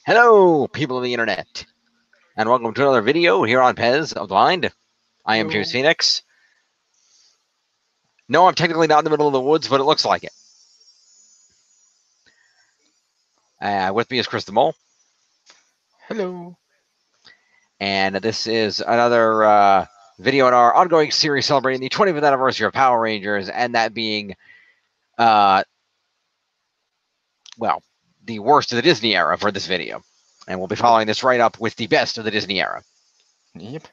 Hello, people of the internet, and welcome to another video here on Pez of the Mind. I am Chriz Phoenix. No, I'm technically not in the middle of the woods, but it looks like it. With me is Chris the Mole. Hello. And this is another video in our ongoing series celebrating the 25th anniversary of Power Rangers, and that being, well, the worst of the Disney era for this video. And we'll be following this right up with the best of the Disney era. Yep.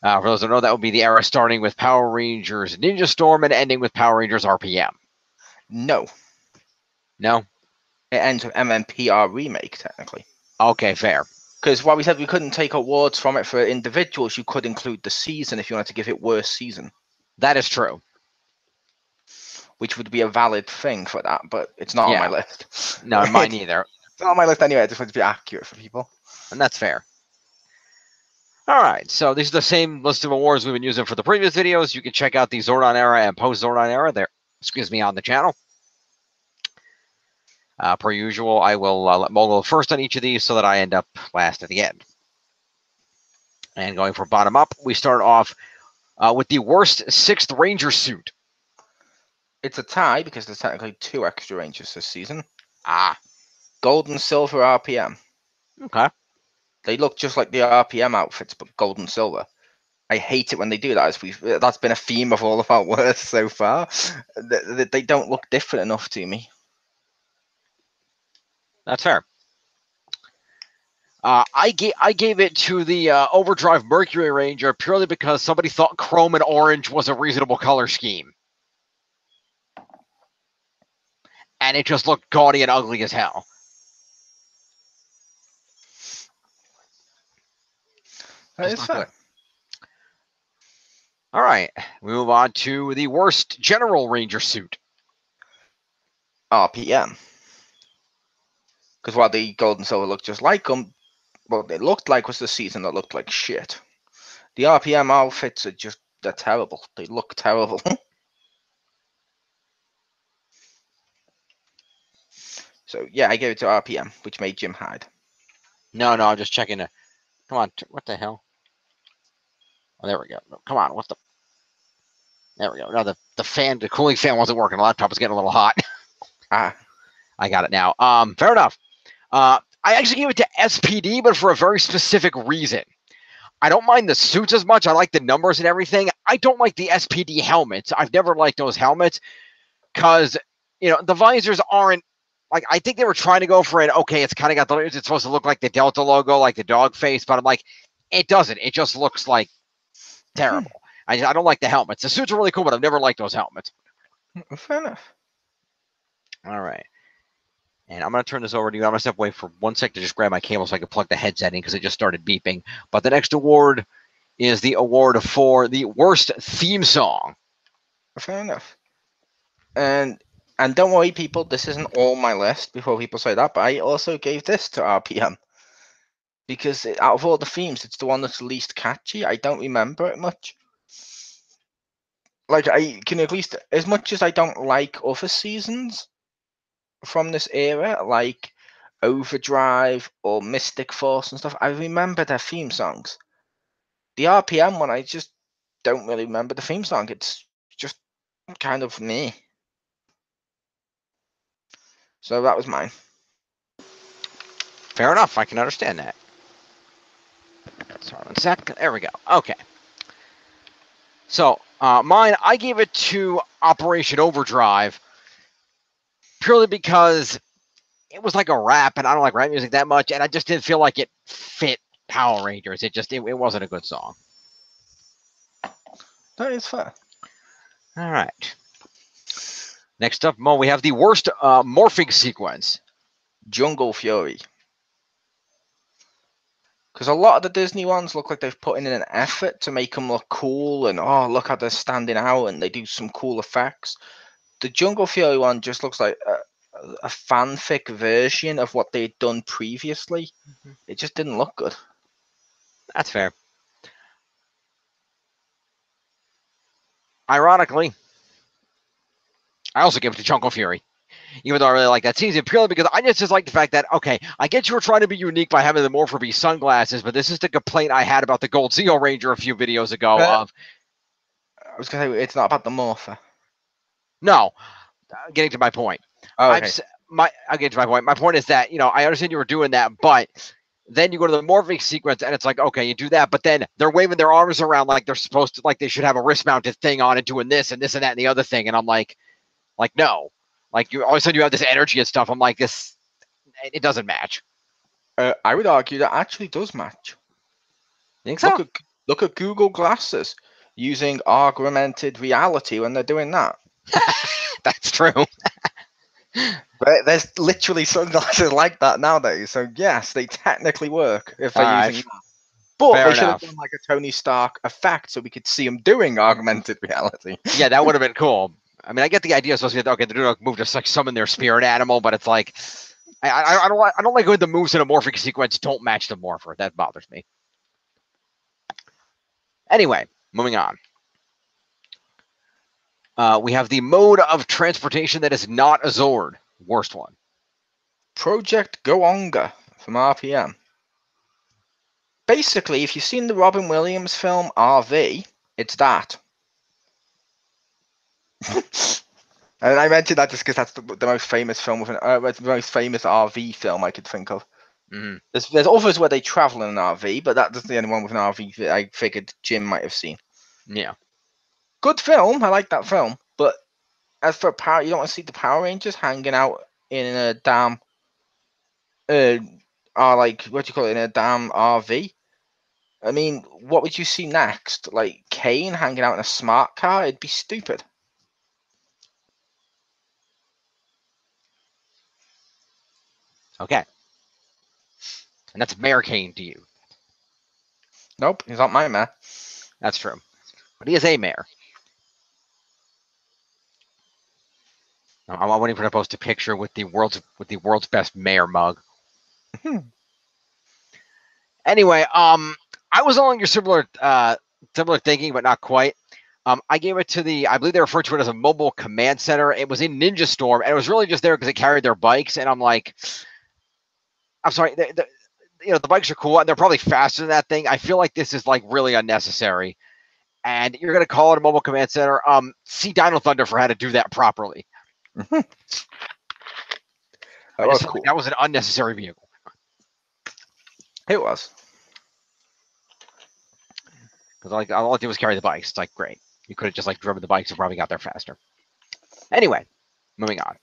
For those who don't know, that would be the era starting with Power Rangers Ninja Storm and ending with Power Rangers RPM. No. No? It ends with MMPR remake, technically. Okay, fair. Because while we said we couldn't take awards from it for individuals, you could include the season if you wanted to give it worst season. That is true. Which would be a valid thing for that, but it's not on my list. No, mine either. It's not on my list anyway. I just want to be accurate for people. And that's fair. All right, so these are the same list of awards we've been using for the previous videos. You can check out the Zordon era and post-Zordon era there, on the channel. Per usual, I will let Mo go first on each of these so that I end up last at the end. And going from bottom up, we start off with the worst 6th Ranger suit. It's a tie because there's technically 2 extra Rangers this season. Gold and silver RPM. Okay. They look just like the RPM outfits, but gold and silver. I hate it when they do that. That's been a theme of all of our worst so far. They don't look different enough to me. That's fair. I gave it to the Overdrive Mercury Ranger purely because somebody thought chrome and orange was a reasonable color scheme. And it just looked gaudy and ugly as hell. That is fair. All right, we move on to the worst General Ranger suit. RPM. Because while the gold and silver looked just like them, what it looked like was the season that looked like shit. The RPM outfits they're terrible. They look terrible. So yeah, I gave it to RPM, which made Jim hide. No, I'm just checking. Come on, what the hell? Oh, there we go. Come on, what the? There we go. No, the cooling fan wasn't working. The laptop was getting a little hot. I got it now. Fair enough. I actually gave it to SPD, but for a very specific reason. I don't mind the suits as much. I like the numbers and everything. I don't like the SPD helmets. I've never liked those helmets because, the visors aren't, like, I think they were trying to go for it. Okay, it's kind of got it's supposed to look like the Delta logo, like the dog face, but I'm like, it doesn't. It just looks like terrible. I don't like the helmets. The suits are really cool, but I've never liked those helmets. Fair enough. All right. And I'm going to turn this over to you. I'm going to step away for 1 sec to just grab my cable so I can plug the headset in because it just started beeping. But the next award is the award for the worst theme song. Fair enough. And don't worry, people, this isn't all my list before people say that, but I also gave this to RPM. Because out of all the themes, it's the one that's least catchy. I don't remember it much. Like, I can at least, as much as I don't like other seasons from this era, like Overdrive or Mystic Force and stuff, I remember their theme songs. The RPM one, I just don't really remember the theme song. It's just kind of me. So that was mine. Fair enough. I can understand that. Sorry, 1 sec. There we go. Okay. So, mine, I gave it to Operation Overdrive purely because it was like a rap, and I don't like rap music that much, and I just didn't feel like it fit Power Rangers. It wasn't a good song. That is fair. All right. Next up, Mo, we have the worst morphing sequence. Jungle Fury. Because a lot of the Disney ones look like they've put in an effort to make them look cool, and oh, look how they're standing out, and they do some cool effects. The Jungle Fury one just looks like a fanfic version of what they'd done previously. It just didn't look good. That's fair. Ironically, I also gave it to Jungle Fury. even though I really like that season, purely because I just like the fact that, okay, I get you were trying to be unique by having the Morpher be sunglasses, but this is the complaint I had about the Gold Zeo Ranger a few videos ago of, I was going to say, it's not about the morpher. no, getting to my point. Oh, okay. I'll get to my point. My point is that, I understand you were doing that, but then you go to the morphing sequence and it's like, okay, you do that, but then they're waving their arms around like they're supposed to, like they should have a wrist mounted thing on and doing this and this and that and the other thing. And I'm like, no, like you all of a sudden you have this energy and stuff. I'm like, this, it doesn't match. I would argue that actually does match. You think so? Look at Google Glasses using augmented reality when they're doing that. That's true. There's literally sunglasses like that nowadays. So yes, they technically work if they're using that. But Fair they should enough. have done like a Tony Stark effect so we could see him doing augmented reality. Yeah, that would have been cool. I mean, I get the idea. It's supposed to be okay. They're doing a move to like summon their spirit animal, but it's like I don't like when the moves in a morphic sequence don't match the morpher. That bothers me. Anyway, moving on. We have the mode of transportation that is not a Zord. Worst one. Project Goonga from RPM. Basically, if you've seen the Robin Williams film RV, it's that. And I mentioned that just because that's the most famous film with the most famous RV film I could think of. Mm-hmm. There's others where they travel in an RV, but that's the only one with an RV that I figured Jim might have seen. Yeah. Good film. I like that film. But as for power, you don't want to see the Power Rangers hanging out in a damn, like what do you call it, in a damn RV. I mean, what would you see next? Like Kane hanging out in a smart car? It'd be stupid. Okay. And that's Mayor Kane to you. Nope, he's not my man. That's true. But he is a mayor. I'm waiting for to post a picture with the world's best mayor mug. Anyway, I was along your similar thinking, but not quite. I gave it to I believe they referred to it as a mobile command center. It was in Ninja Storm, and it was really just there because it carried their bikes. And I'm like, I'm sorry, the bikes are cool, and they're probably faster than that thing. I feel like this is like really unnecessary. And you're gonna call it a mobile command center. See Dino Thunder for how to do that properly. That was cool. That was an unnecessary vehicle. It was. Because like all I did was carry the bikes. It's like great. You could have just like driven the bikes and probably got there faster. Anyway, moving on.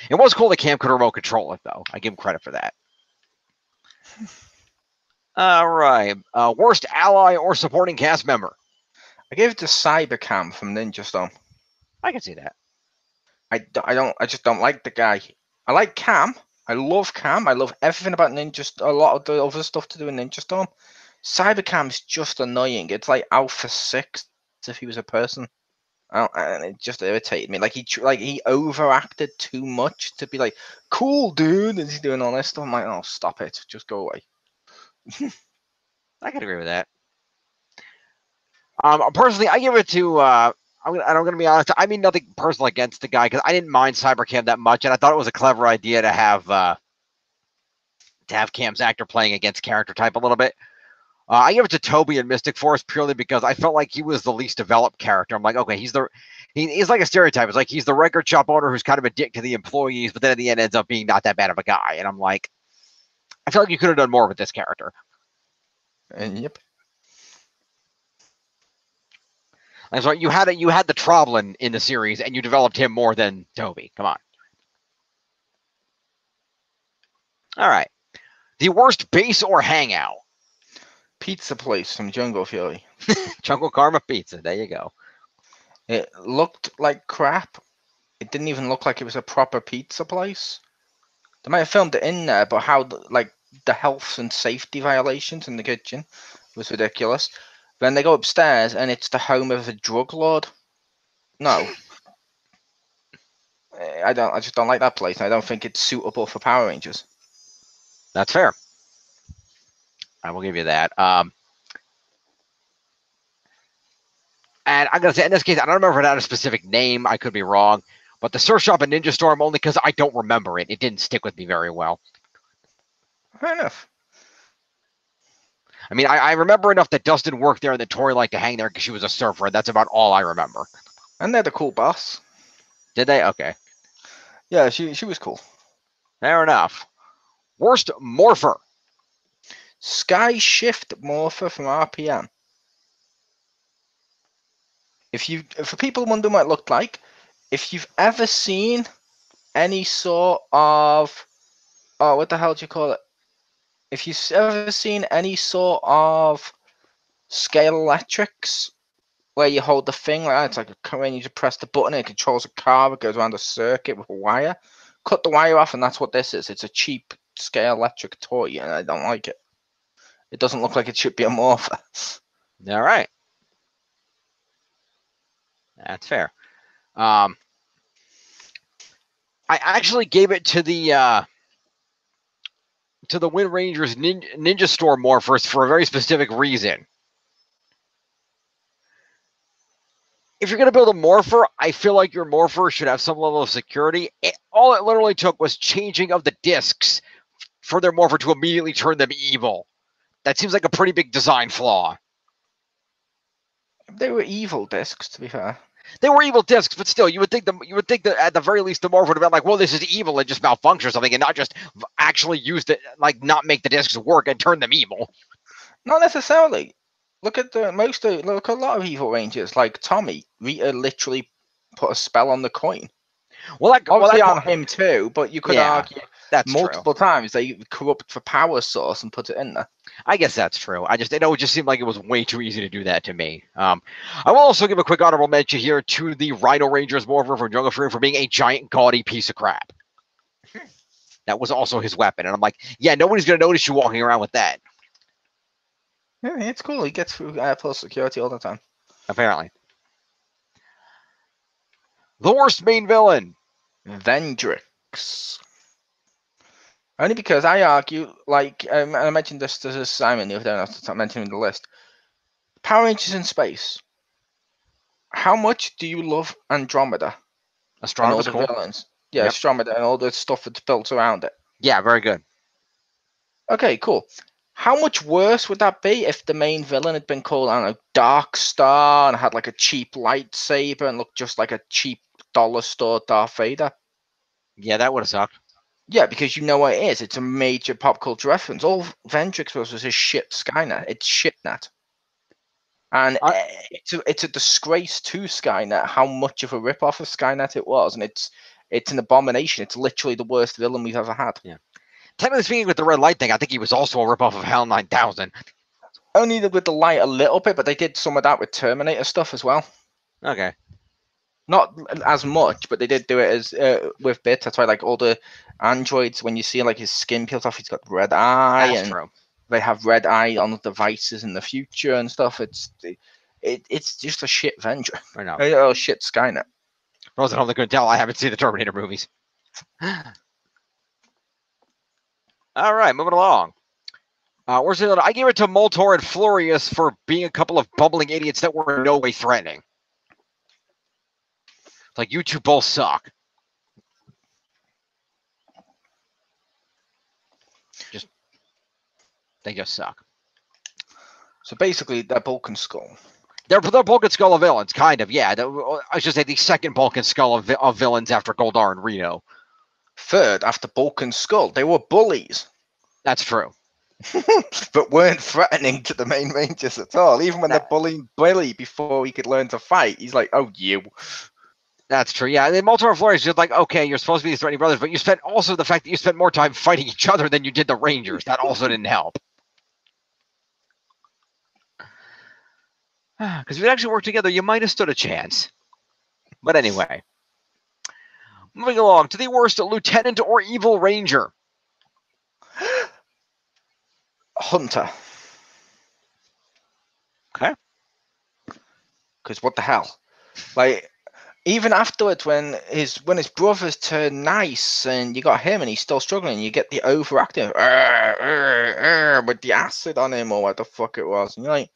It was cool that Cam could remote control it though. I give him credit for that. All right. Worst ally or supporting cast member. I gave it to Cybercam from Ninja Storm. I can see that. I just don't like the guy. I like Cam. I love Cam. I love everything about a lot of the other stuff to do in Ninja Storm. Cybercam's just annoying. It's like Alpha 6 if he was a person. And it just irritated me. Like he overacted too much to be like, cool dude, and he's doing all this stuff. I'm like, oh, stop it. Just go away. I can agree with that. Personally, I give it to I'm gonna be honest. I mean nothing personal against the guy because I didn't mind Cybercam that much, and I thought it was a clever idea to have Cam's actor playing against character type a little bit. I give it to Toby and Mystic Force purely because I felt like he was the least developed character. I'm like, okay, he's like a stereotype. It's like he's the record shop owner who's kind of a dick to the employees, but then at the end ends up being not that bad of a guy. And I'm like, I feel like you could have done more with this character. And yep. I'm sorry, you had the Troblin in the series, and you developed him more than Toby. Come on. All right. The worst base or hangout. Pizza place from Jungle Fury. Jungle Karma Pizza. There you go. It looked like crap. It didn't even look like it was a proper pizza place. They might have filmed it in there, but how the health and safety violations in the kitchen was ridiculous. Then they go upstairs and it's the home of a drug lord. No. I just don't like that place. I don't think it's suitable for Power Rangers. That's fair. I will give you that. And I'm going to say, in this case, I don't remember if it had a specific name. I could be wrong. But the Surf Shop and Ninja Storm only because I don't remember it. It didn't stick with me very well. Fair enough. I mean, I remember enough that Dustin worked there and that Tori liked to hang there because she was a surfer. That's about all I remember. And they're the cool boss. Did they? Okay. Yeah, she was cool. Fair enough. Worst Morpher. Sky Shift Morpher from RPM. For people wondering what it looked like, if you've ever seen any sort of, what the hell do you call it? If you've ever seen any sort of scale electrics where you hold the thing like that, it's like when you just press the button, it controls a car, it goes around a circuit with a wire. Cut the wire off, and that's what this is. It's a cheap scale electric toy, and I don't like it. It doesn't look like it should be a morpher. All right. That's fair. I actually gave it to the Wind Rangers Ninja Storm Morphers for a very specific reason. If you're going to build a morpher, I feel like your morpher should have some level of security. All it literally took was changing of the discs for their morpher to immediately turn them evil. That seems like a pretty big design flaw. They were evil discs, to be fair. They were evil discs, but still, you would think that at the very least the morpher would have been like, well, this is evil and just malfunction or something, and not just actually use it, like not make the discs work and turn them evil. Not necessarily. Look at a lot of evil rangers, like Tommy. Rita literally put a spell on the coin. Obviously on him too, but you could argue that's multiple times they corrupt the power source and put it in there. I guess that's true. It just seemed like it was way too easy to do that to me. I will also give a quick honorable mention here to the Rhino Rangers morpher from Jungle Fury for being a giant gaudy piece of crap. That was also his weapon, and I'm like, yeah, nobody's gonna notice you walking around with that. Yeah, it's cool. He gets through plus security all the time. Apparently. The worst main villain. Vendrix. Only because I argue, like, I mentioned this to Simon the other day, and I was mentioning the list. Power Rangers in space. How much do you love Andromeda? Astronomer's and all the villains. Yeah, yep. Andromeda and all the stuff that's built around it. Yeah, very good. Okay, cool. How much worse would that be if the main villain had been called, I don't know, Dark Star and had like a cheap lightsaber and looked just like a cheap dollar store Darth Vader? Yeah, that would have sucked. Yeah, because you know what it is. It's a major pop culture reference. All Vendrix was his shit Skynet. It's shitnet. And it's a disgrace to Skynet how much of a rip-off of Skynet it was. And it's an abomination. It's literally the worst villain we've ever had. Yeah. Technically speaking, with the red light thing, I think he was also a rip-off of HAL 9000. Only with the light a little bit, but they did some of that with Terminator stuff as well. Okay. Not as much, but they did do it as with bits. That's why, like, all the androids, when you see like his skin peels off, he's got red eye. That's true. They have red eye on the devices in the future and stuff. It's just a shit Vendor. I know. Oh, shit Skynet. For those at home that couldn't tell, I haven't seen the Terminator movies. All right, moving along. Where's the other? I gave it to Moltor and Florius for being a couple of bumbling idiots that were in no way threatening. It's like, you two both suck. They just suck. So basically, they're Bulk and Skull. They're Bulk and Skull of villains, kind of, yeah. I should say the second Bulk and Skull of villains after Goldar and Reno. Third, after Bulk and Skull, they were bullies. That's true. But weren't threatening to the main Rangers at all. Even when they're bullying Billy before he could learn to fight, he's like, oh, you. That's true, yeah. And then Moltor and Florius, just like, okay, you're supposed to be the threatening brothers, but you spent also the fact that you spent more time fighting each other than you did the Rangers. That also didn't help. Because if you'd actually worked together, you might have stood a chance. But anyway. Moving along to the worst Lieutenant or Evil Ranger. Hunter. Okay. Because what the hell? Like, even afterwards, when his brothers turn nice and you got him and he's still struggling, you get the overacting with the acid on him or what the fuck it was. And you're like,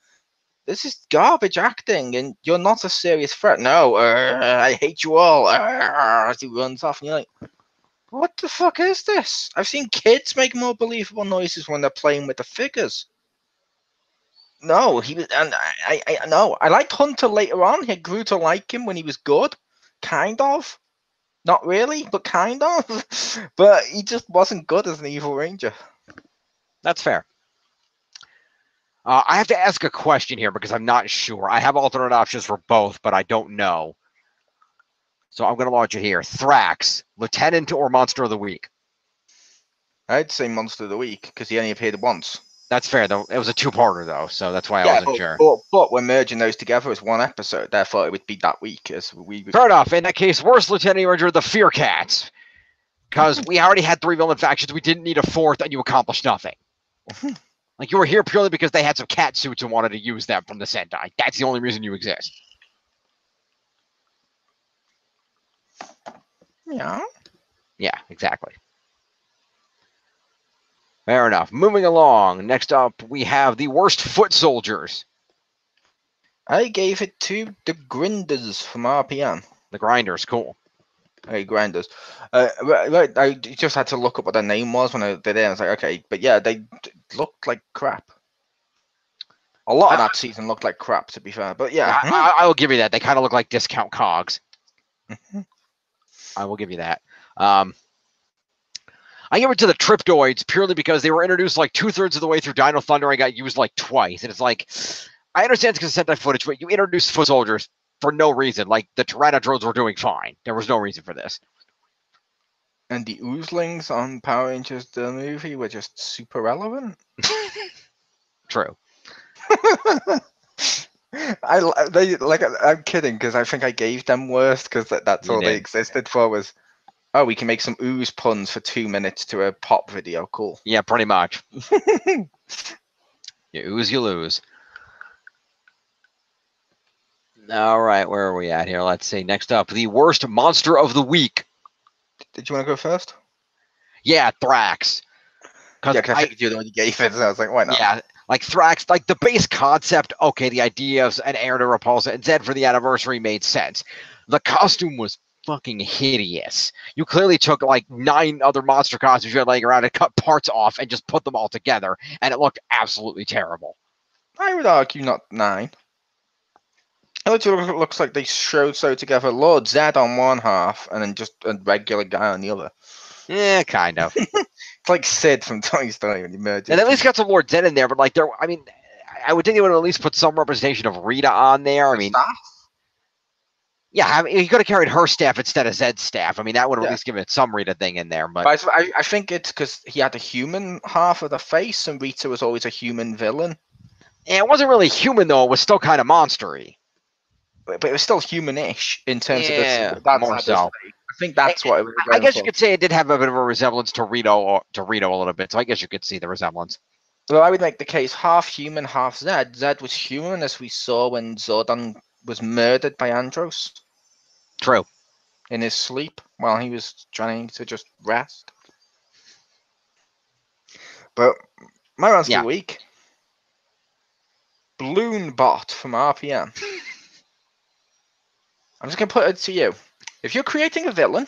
this is garbage acting, and you're not a serious threat. No, I hate you all. As he runs off, and you're like, what the fuck is this? I've seen kids make more believable noises when they're playing with the figures. No, he was, and I no, I liked Hunter later on. I grew to like him when he was good, kind of. Not really, but kind of. But he just wasn't good as an evil ranger. That's fair. I have to ask a question here because I'm not sure. I have alternate options for both, but I don't know. So I'm going to launch it here. Thrax, Lieutenant or Monster of the Week? I'd say Monster of the Week because he only appeared once. That's fair, though. It was a two-parter, though, so that's why I Yeah, wasn't sure. but we're merging those together as one episode. Therefore, it would be that week. As we Fair enough. In that case, worst Lieutenant Ranger, the Fear Cats. Because we already had 3 villain factions. We didn't need a 4th, and you accomplished nothing. Like, you were here purely because they had some cat suits and wanted to use them from the Sentai. That's the only reason you exist. Yeah. Yeah, exactly. Fair enough. Moving along. Next up, we have the worst foot soldiers. I gave it to the Grinders from RPM. The Grinders, cool. Hey, Grinders. Right, I just had to look up what their name was when I did it. I was like, okay, but yeah, they looked like crap. A lot of that season looked like crap, to be fair. But yeah, I will give you that. They kind of look like discount cogs. I will give you that. I give it to the Triptoids purely because they were introduced like 2/3 of the way through Dino Thunder and got used like twice. And it's like, I understand it's because of Sentai footage, but you introduced foot soldiers for no reason. Like, the Tyrannodroids were doing fine. There was no reason for this. And the Oozlings on Power Rangers the movie were just super relevant. True. I'm kidding because I think I gave them worst because that's all they existed for was, oh, we can make some ooze puns for 2 minutes to a pop video. Cool. Yeah, pretty much. You ooze, you lose. All right, where are we at here? Let's see. Next up, the worst monster of the week. Did you want to go first? Yeah, Thrax. Yeah, because I figured you already gave it, so I was like, why not? Yeah, like Thrax, like the base concept, okay, the idea of an heir to Repulsa and Zed for the anniversary made sense. The costume was fucking hideous. You clearly took like 9 other monster costumes you had laying around and cut parts off and just put them all together, and it looked absolutely terrible. I would argue not 9. It looks like they sewed together Lord Zed on one half and then just a regular guy on the other. Yeah, kind of. It's like Sid from Toy Story when he merged. And at least got some Lord Zed in there, but like there, I mean, I would think they would at least put some representation of Rita on there. I mean, yeah, I mean, he could have carried her staff instead of Zed's staff. I mean, that would have at least given it some Rita thing in there. But I think it's because he had the human half of the face, and Rita was always a human villain. Yeah, it wasn't really human though; it was still kind of monstery. But it was still humanish in terms of this. More so. I think that's what it was. I guess you could say it did have a bit of a resemblance to Rito a little bit. So I guess you could see the resemblance. Well, I would make the case half human, half Zed. Zed was human, as we saw when Zordon was murdered by Andros. True. In his sleep while he was trying to just rest. But my answer of the week, Balloonbot from RPM. I'm just going to put it to you. If you're creating a villain,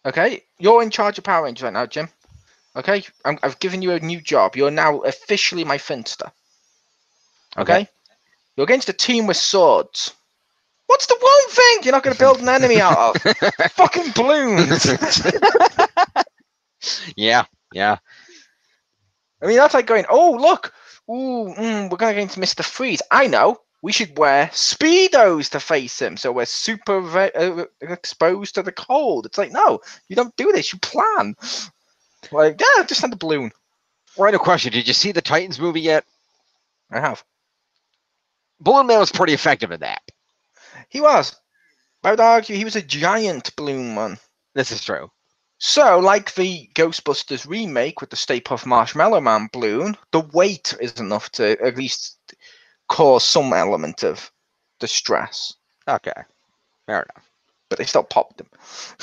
okay, you're in charge of Power Rangers right now, Jim. Okay, I've given you a new job. You're now officially my Finster. Okay? You're against a team with swords. What's the one thing you're not going to build an enemy out of? Fucking balloons. Yeah. I mean, that's like going, oh, look. Ooh, we're going against Mr. Freeze. I know. We should wear Speedos to face him, so we're super exposed to the cold. It's like, no, you don't do this. You plan. Like, yeah, just send a balloon. Random question. Did you see the Titans movie yet? I have. Balloon Man was pretty effective in that. He was. I would argue he was a giant balloon man. This is true. So, like the Ghostbusters remake with the Stay Puft Marshmallow Man balloon, the weight is enough to at least cause some element of distress. Okay. Fair enough. But they still popped him.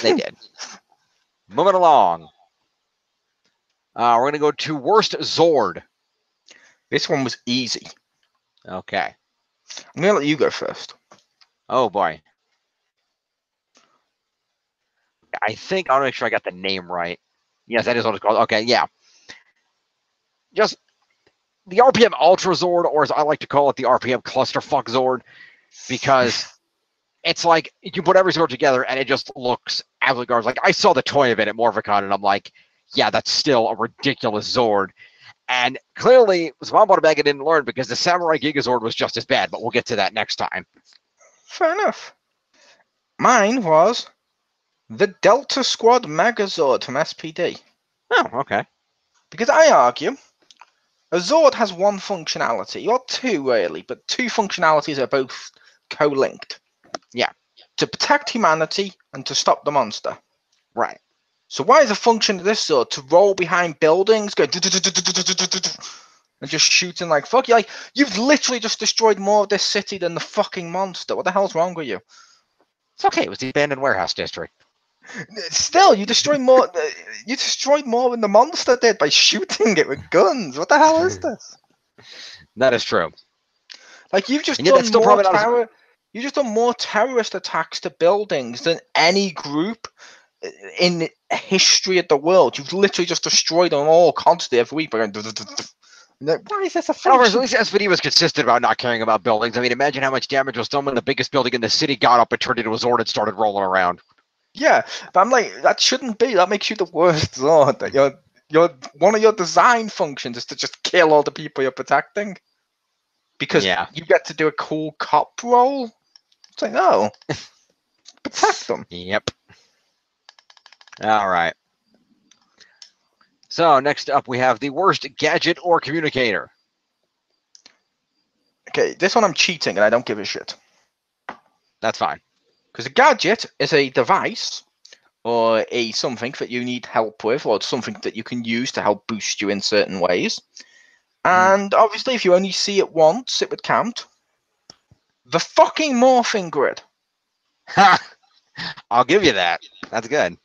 They did. Moving along. We're going to go to worst Zord. This one was easy. Okay. I'm gonna let you go first. Oh boy. I think I want to make sure I got the name right. Yes, that is what it's called. Okay, yeah. Just the RPM Ultra Zord, or as I like to call it, the RPM Clusterfuck Zord, because it's like you put every Zord together and it just looks absolutely garbage. Like I saw the toy of it at Morphicon and I'm like, yeah, that's still a ridiculous Zord. And clearly, Swanbot Bag didn't learn because the Samurai Gigazord was just as bad, but we'll get to that next time. Fair enough. Mine was the Delta Squad Megazord from SPD. Oh, okay. Because I argue a Zord has one functionality, or two really, but two functionalities are both co-linked. Yeah. To protect humanity and to stop the monster. Right. So why is the function of this Zord to roll behind buildings, go and just shooting like fuck you? Like you've literally just destroyed more of this city than the fucking monster. What the hell's wrong with you? It's okay. It was the abandoned warehouse district. Still, you destroyed more. You destroyed more than the monster did by shooting it with guns. What the hell is this? That is true. Like you've just And yet that's done still more probably not as... terror. You've just done more terrorist attacks to buildings than any group in the history of the world. You've literally just destroyed them all constantly every week. Why is this a And at function? least SPD was consistent about not caring about buildings. I mean, imagine how much damage was done when the biggest building in the city got up and turned into a Zord and started rolling around. Yeah, but I'm like, that shouldn't be. That makes you the worst Zord. That you're one of your design functions is to just kill all the people you're protecting. Because Yeah. you get to do a cool cop role. It's like, no. Protect them. Yep. All right. So next up, we have the worst gadget or communicator. Okay, this one I'm cheating and I don't give a shit. That's fine. Because a gadget is a device or a something that you need help with or something that you can use to help boost you in certain ways. And obviously, if you only see it once, it would count. The fucking morphing grid. I'll give you that. That's good.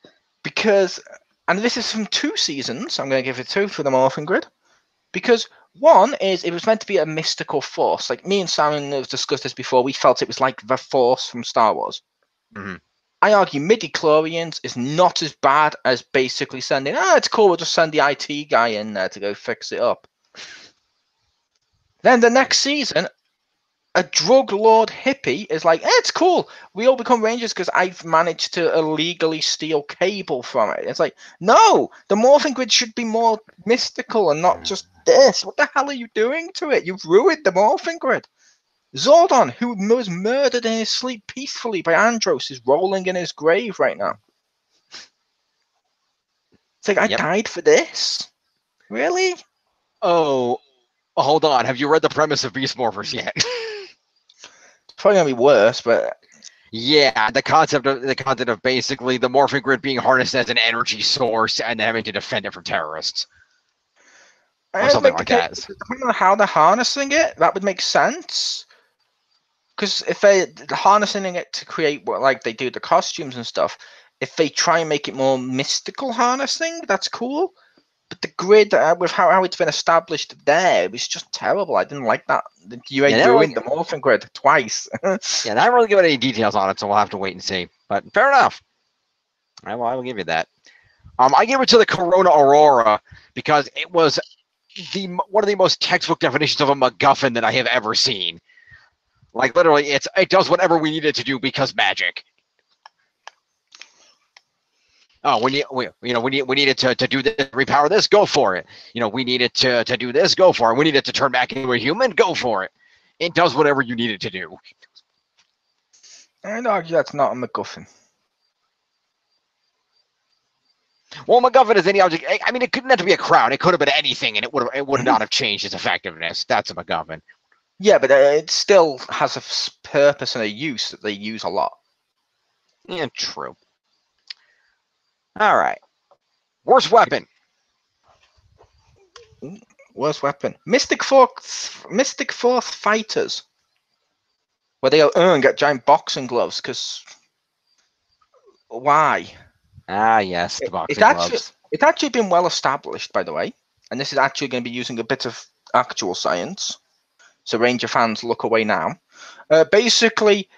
Because, and this is from 2 seasons, I'm going to give it 2 for the morphing grid. Because one is it was meant to be a mystical force. Like me and Simon have discussed this before. We felt it was like the Force from Star Wars. Mm-hmm. I argue midi-chlorians is not as bad as basically sending, it's cool, we'll just send the IT guy in there to go fix it up. Then the next season, a drug lord hippie is like, it's cool, we all become rangers because I've managed to illegally steal cable from it. It's like, no, the morphing grid should be more mystical and not just this. What the hell are you doing to it? You've ruined the morphing grid. Zordon, who was murdered in his sleep peacefully by Andros, is rolling in his grave right now. It's like, I died for this? Really? Oh, hold on. Have you read the premise of Beast Morphers yet? It's probably going to be worse, but... Yeah, the concept of basically the morphing grid being harnessed as an energy source and having to defend it from terrorists. Or something like that. Depending on how they're harnessing it, that would make sense. Because if they're harnessing it to create what, like they do the costumes and stuff, if they try and make it more mystical harnessing, that's cool. But the grid, with how it's been established there, it was just terrible. I didn't like that. You ruined the morphing grid twice. Yeah, they haven't really given any details on it, so we'll have to wait and see. But fair enough. I will give you that. I give it to the Corona Aurora because it was one of the most textbook definitions of a MacGuffin that I have ever seen. Like literally, it does whatever we need it to do because magic. Oh, we need it to do this, repower this, go for it. We need it to do this, go for it. We need it to turn back into a human, go for it. It does whatever you need it to do. I'd argue that's not a MacGuffin. Well, MacGuffin is any object. I mean, it couldn't have to be a crown. It could have been anything, and it would not have changed its effectiveness. That's a MacGuffin. Yeah, but it still has a purpose and a use that they use a lot. Yeah, true. All right. Worst weapon. Worst weapon. Mystic Force Fighters. Where they get giant boxing gloves, because... Why? Ah, yes, the boxing gloves. It's actually been well established, by the way. And this is actually going to be using a bit of actual science. So Ranger fans, look away now. Basically,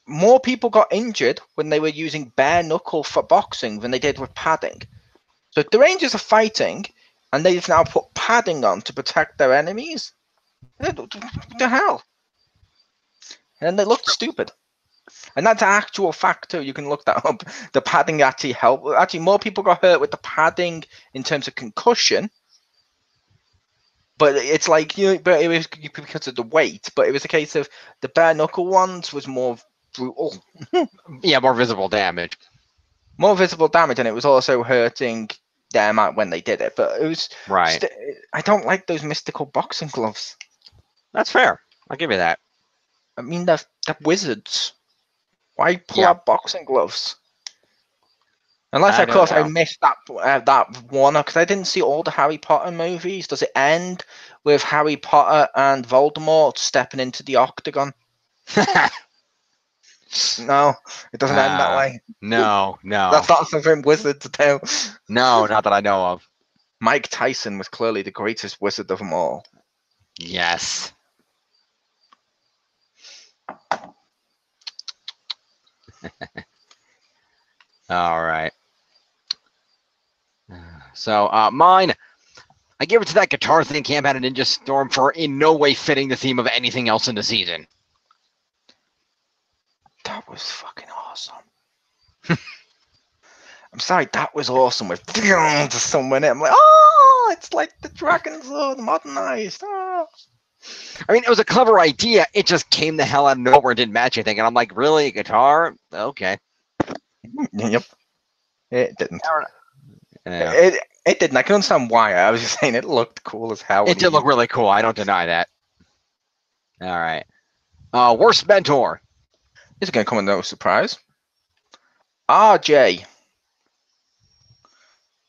more people got injured when they were using bare knuckle for boxing than they did with padding. So if the Rangers are fighting, and they've now put padding on to protect their enemies, what the hell? And they looked stupid. And that's an actual fact too. You can look that up. The padding actually helped. Actually, more people got hurt with the padding in terms of concussion. But it's like, but it was because of the weight. But it was a case of the bare knuckle ones was more brutal. Yeah, more visible damage. More visible damage, and it was also hurting them when they did it. But it was right. I don't like those mystical boxing gloves. That's fair. I'll give you that. I mean, they're wizards. Why pull out boxing gloves? Unless, of course, I missed that one, because I didn't see all the Harry Potter movies. Does it end with Harry Potter and Voldemort stepping into the octagon? No, it doesn't end that way. No. That's not something wizards do. No, not that I know of. Mike Tyson was clearly the greatest wizard of them all. Yes. All right. So mine, I give it to that guitar thing Camp out of Ninja Storm for in no way fitting the theme of anything else in the season. That was fucking awesome. I'm sorry, that was awesome with someone. I'm like, oh, it's like the Dragon Sword modernized. Oh. I mean, it was a clever idea. It just came the hell out of nowhere and didn't match anything. And I'm like, really? A guitar? Okay. Yep. It didn't. Yeah. It didn't. I can understand why. I was just saying it looked cool as hell. It did look really cool. I don't deny that. All right. Worst mentor. This is going to come as no surprise. RJ.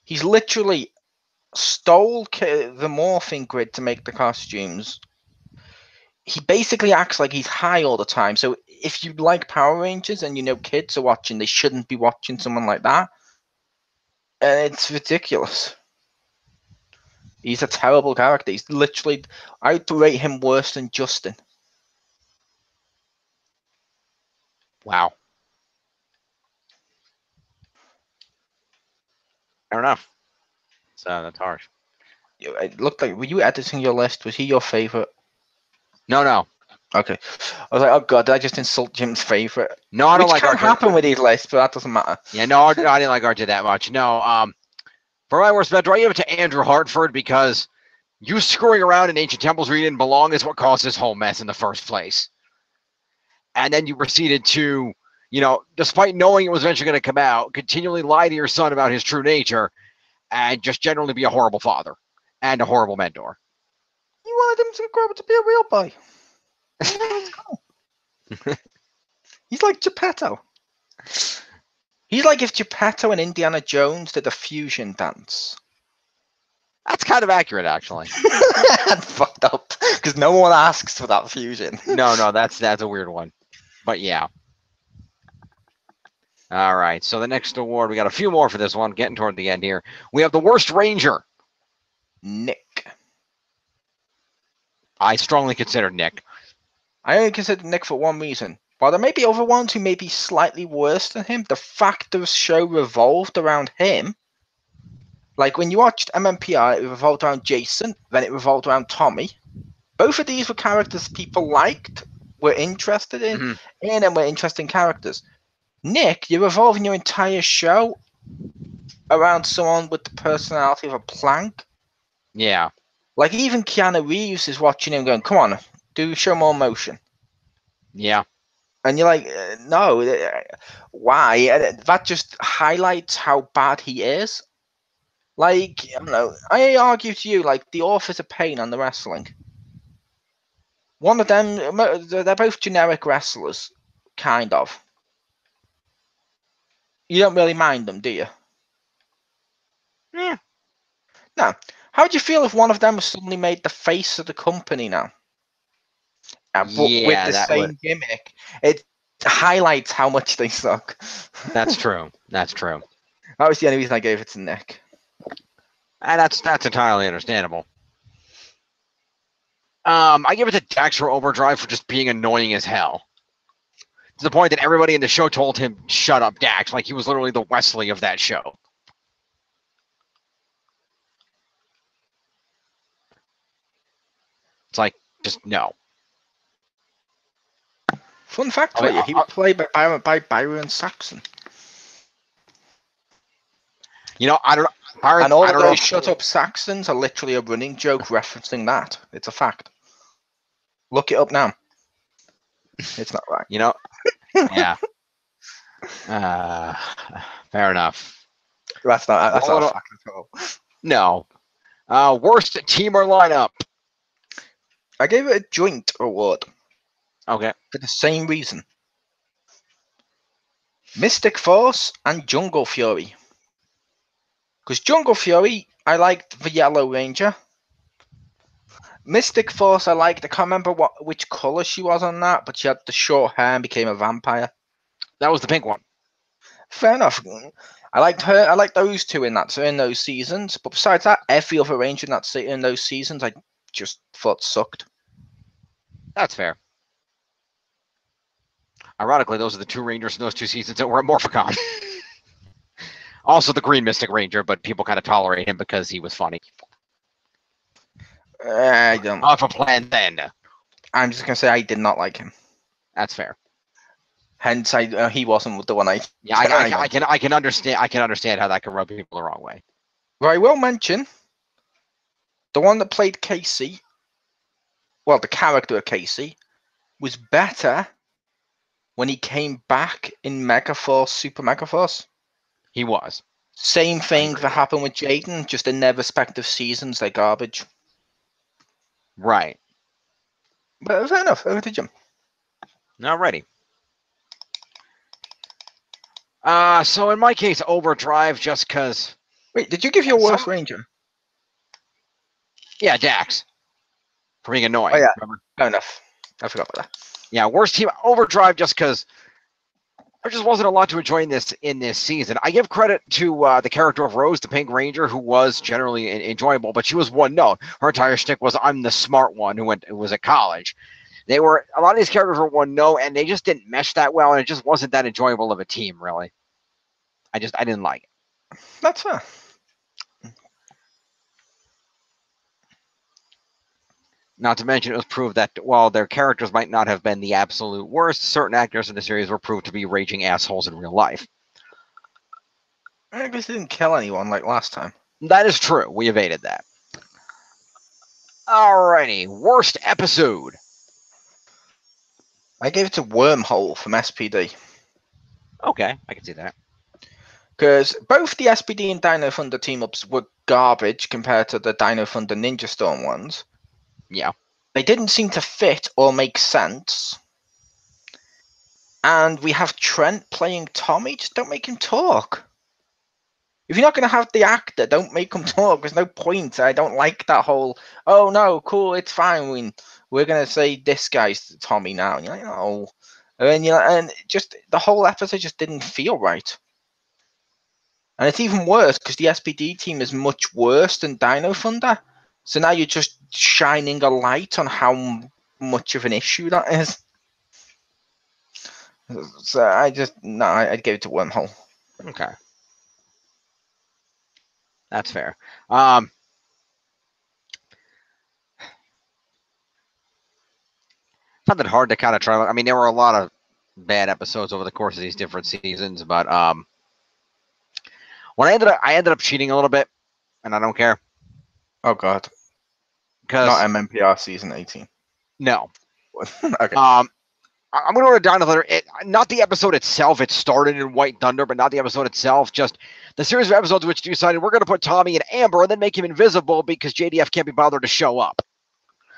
He's literally stole the morphing grid to make the costumes. He basically acts like he's high all the time. So if you like Power Rangers and you know kids are watching, they shouldn't be watching someone like that. And it's ridiculous. He's a terrible character. He's literally, I would rate him worse than Justin. Wow. Fair enough. So that's harsh. It looked like, were you editing your list? Was he your favorite? No. Okay. I was like, oh god, did I just insult Jim's favorite? No, I don't like RJ. Which can happen with these lists, but that doesn't matter. Yeah, no, I didn't like RJ that much. No, for my worst mentor, I give it to Andrew Hartford because you screwing around in ancient temples where you didn't belong is what caused this whole mess in the first place. And then you proceeded to, despite knowing it was eventually going to come out, continually lie to your son about his true nature and just generally be a horrible father and a horrible mentor. You wanted him to grow up to be a real boy. He's like Geppetto. He's like if Geppetto and Indiana Jones did a fusion dance. That's kind of accurate, actually. That's fucked up because no one asks for that fusion. No, that's a weird one. But yeah. All right, so the next award, we got a few more for this one, getting toward the end here. We have the worst Ranger. Nick. I strongly consider Nick. I only consider Nick for one reason. While there may be other ones who may be slightly worse than him, the fact the show revolved around him. Like when you watched MMPR, it revolved around Jason, then it revolved around Tommy. Both of these were characters people liked, were interested in, and were interesting characters. Nick, you're revolving your entire show around someone with the personality of a plank. Yeah. Like even Keanu Reeves is watching him going, come on, show more emotion. Yeah. And you're like, no, why? And that just highlights how bad he is. Like, I don't know, I argue to you, like, the authors of Pain on the wrestling. One of them, they're both generic wrestlers, kind of. You don't really mind them, do you? Yeah. Now, how would you feel if one of them was suddenly made the face of the company now? But with the same gimmick, it highlights how much they suck. That's true. That's true. That was the only reason I gave it to Nick. And that's entirely understandable. I give it to Dax for Overdrive for just being annoying as hell. To the point that everybody in the show told him, "Shut up, Dax!" Like he was literally the Wesley of that show. It's like, just no. Fun fact for you, he was played by Byron Saxon. You know, I don't know. And all of those shut up Saxons are literally a running joke referencing that. It's a fact. Look it up now. It's not right. You know, yeah. Fair enough. That's not a fact at all. No. Worst team or lineup? I gave it a joint award. Okay. For the same reason. Mystic Force and Jungle Fury. Because Jungle Fury, I liked the Yellow Ranger. Mystic Force, I liked. I can't remember which color she was on that, but she had the short hair and became a vampire. That was the pink one. Fair enough. I liked her. I liked those two in those seasons. But besides that, every other Ranger in those seasons, I just thought sucked. That's fair. Ironically, those are the two Rangers in those two seasons that were at Morphicon. Also the Green Mystic Ranger, but people kind of tolerate him because he was funny. I don't. Off a plan then. I'm just gonna say I did not like him. That's fair. Hence, he wasn't the one I. Yeah, I can understand. I can understand how that can rub people the wrong way. Well, I will mention the one that played Casey. Well, the character of Casey was better when he came back in Megaforce, Super Megaforce. He was. Same thing that happened with Jaden, just in their respective seasons, they're garbage. Right. But fair enough. Over to Jim. Alrighty. So in my case, Overdrive, just because. Wait, did you give your worst Ranger? Yeah, Dax. For being annoying. Oh yeah. Remember? Fair enough. I forgot about that. Yeah, worst team, Overdrive, just because there just wasn't a lot to enjoy in this season. I give credit to the character of Rose, the Pink Ranger, who was generally enjoyable, but she was one note. Her entire shtick was, "I'm the smart one who was at college." A lot of these characters were one note, and they just didn't mesh that well, and it just wasn't that enjoyable of a team, really. I didn't like it. That's fair. Not to mention, it was proved that while their characters might not have been the absolute worst, certain actors in the series were proved to be raging assholes in real life. I guess they didn't kill anyone like last time. That is true. We evaded that. Alrighty. Worst episode. I gave it to Wormhole from SPD. Okay, I can see that. Because both the SPD and Dino Thunder team-ups were garbage compared to the Dino Thunder Ninja Storm ones. Yeah. They didn't seem to fit or make sense. And we have Trent playing Tommy. Just don't make him talk. If you're not going to have the actor, don't make him talk. There's no point. I don't like that whole, "Oh, no, cool, it's fine. We're going to say this guy's Tommy now." And you're like, "Oh." And just the whole episode just didn't feel right. And it's even worse because the SPD team is much worse than Dino Thunder. So now you're just shining a light on how much of an issue that is. So I'd give it to Wormhole. Okay. That's fair. Found it hard to kind of try. I mean, there were a lot of bad episodes over the course of these different seasons, but when I ended up cheating a little bit, and I don't care. Oh God. Because not MMPR season 18. No. Okay. I'm going to go to Dino Thunder. Not the episode itself. It started in White Thunder, but not the episode itself. Just the series of episodes which decided we're going to put Tommy in Amber and then make him invisible because JDF can't be bothered to show up.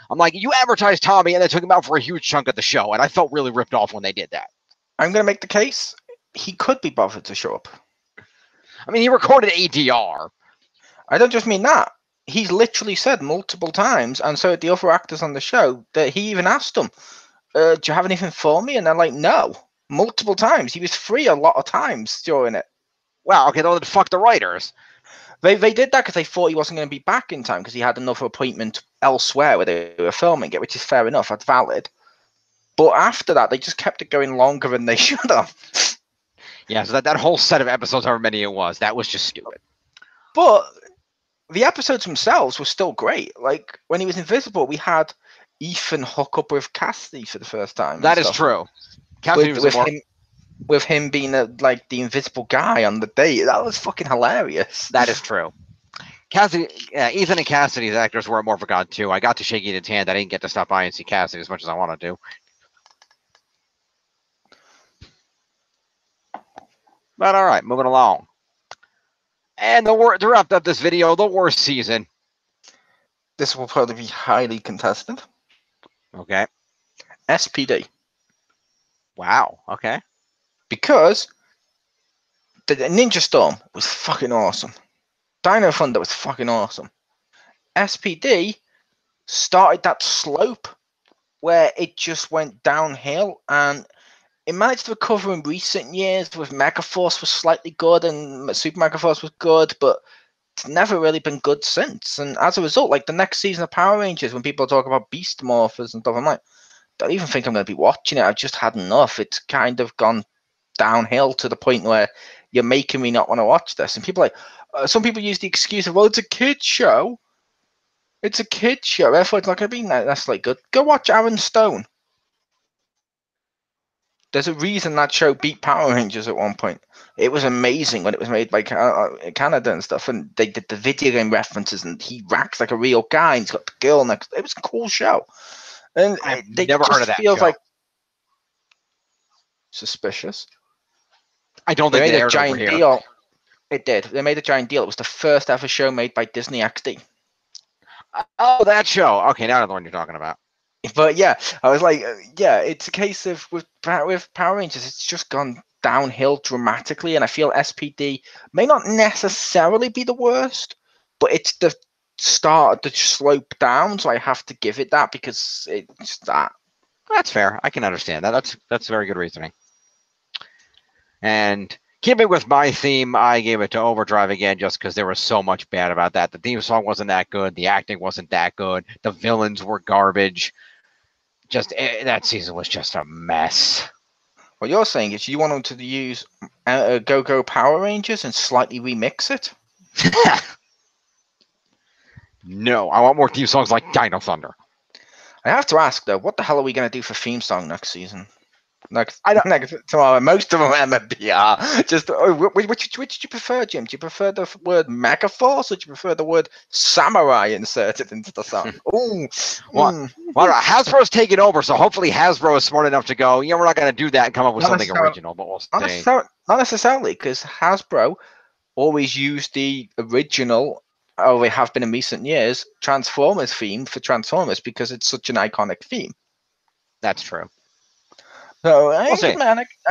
I'm like, you advertised Tommy and then took him out for a huge chunk of the show, and I felt really ripped off when they did that. I'm going to make the case he could be bothered to show up. I mean, he recorded ADR. I don't just mean that. He's literally said multiple times, and so the other actors on the show, that he even asked them, "Do you have anything for me?" And they're like, "No." Multiple times. He was free a lot of times during it. Wow, okay, then fuck the writers. They did that because they thought he wasn't going to be back in time because he had another appointment elsewhere where they were filming it, which is fair enough. That's valid. But after that, they just kept it going longer than they should have. Yeah, so that whole set of episodes, however many it was, that was just stupid. But the episodes themselves were still great. Like when he was invisible, we had Ethan hook up with Cassidy for the first time. That is true. Cassidy was with him being like the invisible guy on the date. That was fucking hilarious. That is true. Cassidy, Ethan and Cassidy's actors were more forgotten too. I got to shake Ethan's hand. I didn't get to stop by and see Cassidy as much as I wanted to. But all right, moving along. And to wrap up this video, the worst season. This will probably be highly contested. Okay. SPD. Wow. Okay. Because the Ninja Storm was fucking awesome. Dino Thunder was fucking awesome. SPD started that slope where it just went downhill, and it managed to recover in recent years with Megaforce was slightly good and Super Megaforce was good, but it's never really been good since. And as a result, like the next season of Power Rangers, when people talk about Beast Morphers and stuff, I'm like, I don't even think I'm going to be watching it. I've just had enough. It's kind of gone downhill to the point where you're making me not want to watch this. And people some people use the excuse of, well, it's a kid show. It's a kid show. Therefore, it's not going to be that's like good. Go watch Aaron Stone. There's a reason that show beat Power Rangers at one point. It was amazing when it was made by Canada and stuff, and they did the video game references, and he racks like a real guy, and he's got the girl next. It was a cool show. And I've never heard of that show. Like suspicious. I don't think they made they a aired giant over here. deal. It did. They made a giant deal. It was the first ever show made by Disney XD. Oh, that show. Okay, now I know the one you're talking about. But yeah, I was like, yeah, it's a case of with Power Rangers, it's just gone downhill dramatically, and I feel SPD may not necessarily be the worst, but it's the start of the slope down, so I have to give it that because it's that. That's fair. I can understand that. That's very good reasoning. And keeping with my theme, I gave it to Overdrive again just because there was so much bad about that. The theme song wasn't that good. The acting wasn't that good. The villains were garbage. That season was just a mess. What you're saying is you want them to use Go-Go Power Rangers and slightly remix it? No, I want more theme songs like Dino Thunder. I have to ask though, what the hell are we going to do for theme song next season? Next tomorrow, most of them MMPR. Just which do you prefer, Jim? Do you prefer the word Megaforce, or do you prefer the word Samurai inserted into the song? Ooh, well, Hasbro's taking over, so hopefully Hasbro is smart enough to go, we're not going to do that and come up with something original, but we'll see. Not necessarily, because Hasbro always used the original, or they have been in recent years, Transformers theme for Transformers because it's such an iconic theme. That's true. So I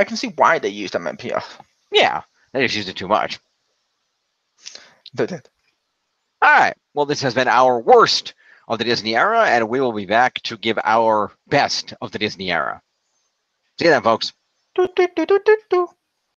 can see why they used MMPR. Yeah, they just used it too much. They did. All right. Well, this has been our worst of the Disney era, and we will be back to give our best of the Disney era. See you then, folks.